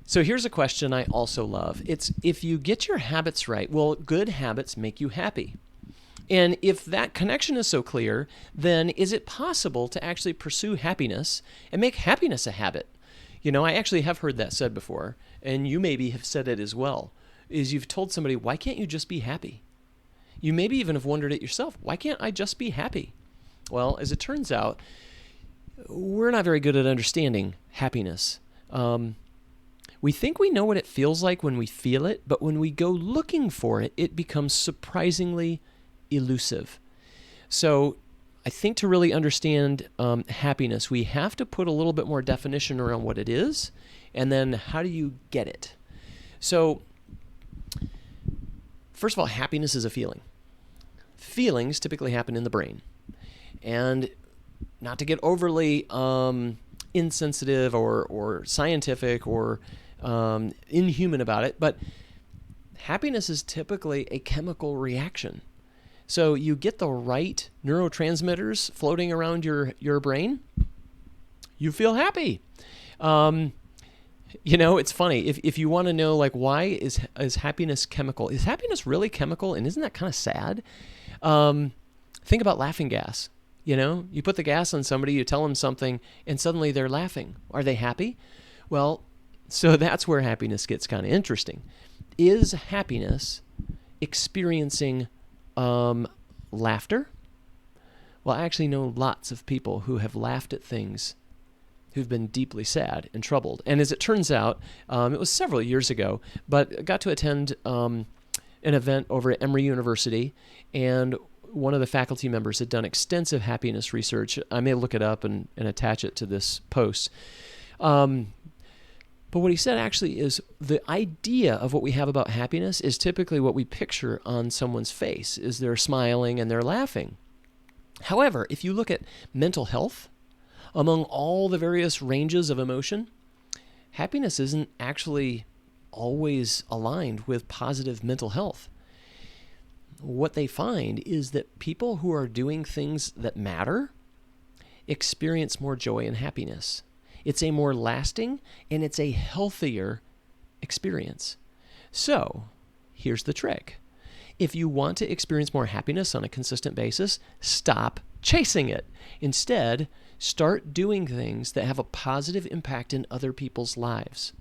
So here's a question I also love. It's if you get your habits right, will good habits make you happy? And if that connection is so clear, then is it possible to actually pursue happiness and make happiness a habit? I actually have heard that said before, and you maybe have said it as well, is you've told somebody, why can't you just be happy? You maybe even have wondered it yourself, why can't I just be happy? Well, as it turns out, we're not very good at understanding happiness. We think we know what it feels like when we feel it, but when we go looking for it, it becomes surprisingly elusive. So I think to really understand happiness, we have to put a little bit more definition around what it is, and then how do you get it? So first of all, happiness is a feeling. Feelings typically happen in the brain. And not to get overly insensitive or scientific or inhuman about it, but happiness is typically a chemical reaction. So you get the right neurotransmitters floating around your brain, you feel happy. It's funny. If you want to know, like, why is happiness chemical? Is happiness really chemical? And isn't that kind of sad? Think about laughing gas. You put the gas on somebody, you tell them something, and suddenly they're laughing. Are they happy? Well, so that's where happiness gets kind of interesting. Is happiness experiencing laughter? Well, I actually know lots of people who have laughed at things who've been deeply sad and troubled. And as it turns out, it was several years ago, but I got to attend an event over at Emory University, and one of the faculty members had done extensive happiness research. I may look it up and attach it to this post. But what he said actually is the idea of what we have about happiness is typically what we picture on someone's face, is they're smiling and they're laughing. However, if you look at mental health, among all the various ranges of emotion, happiness isn't actually always aligned with positive mental health. What they find is that people who are doing things that matter experience more joy and happiness. It's a more lasting and it's a healthier experience. So, here's the trick. If you want to experience more happiness on a consistent basis, stop chasing it. Instead, start doing things that have a positive impact in other people's lives.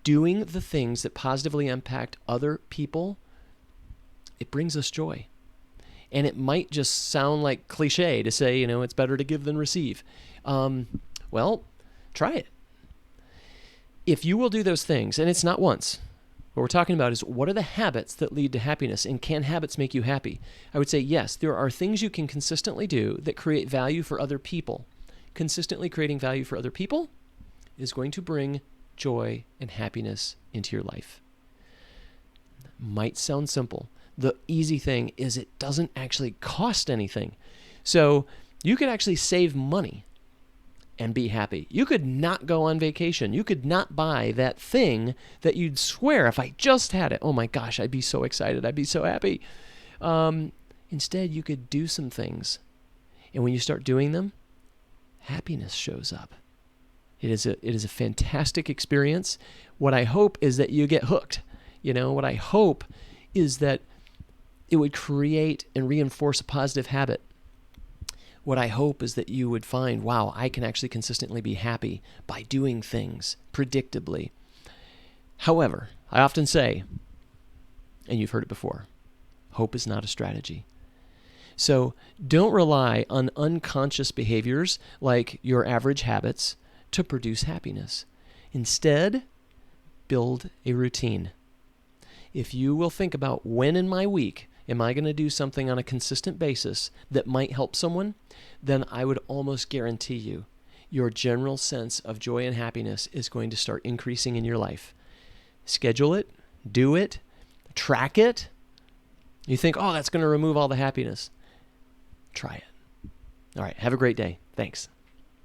Doing the things that positively impact other people, it brings us joy. And it might just sound like cliche to say, it's better to give than receive. Well, try it. If you will do those things, and it's not once, what we're talking about is what are the habits that lead to happiness, and can habits make you happy? I would say yes, there are things you can consistently do that create value for other people. Consistently creating value for other people is going to bring joy and happiness into your life. Might sound simple. The easy thing is it doesn't actually cost anything. So you could actually save money and be happy. You could not go on vacation. You could not buy that thing that you'd swear, if I just had it, oh my gosh, I'd be so excited. I'd be so happy. Instead, you could do some things. And when you start doing them, happiness shows up. It is a fantastic experience. What I hope is that you get hooked. What I hope is that it would create and reinforce a positive habit. What I hope is that you would find, wow, I can actually consistently be happy by doing things predictably. However, I often say, and you've heard it before, hope is not a strategy. So don't rely on unconscious behaviors like your average habits to produce happiness. Instead, build a routine. If you will think about when in my week am I going to do something on a consistent basis that might help someone, then I would almost guarantee you your general sense of joy and happiness is going to start increasing in your life. Schedule it, do it, track it. You think, oh, that's going to remove all the happiness. Try it. All right, have a great day. Thanks.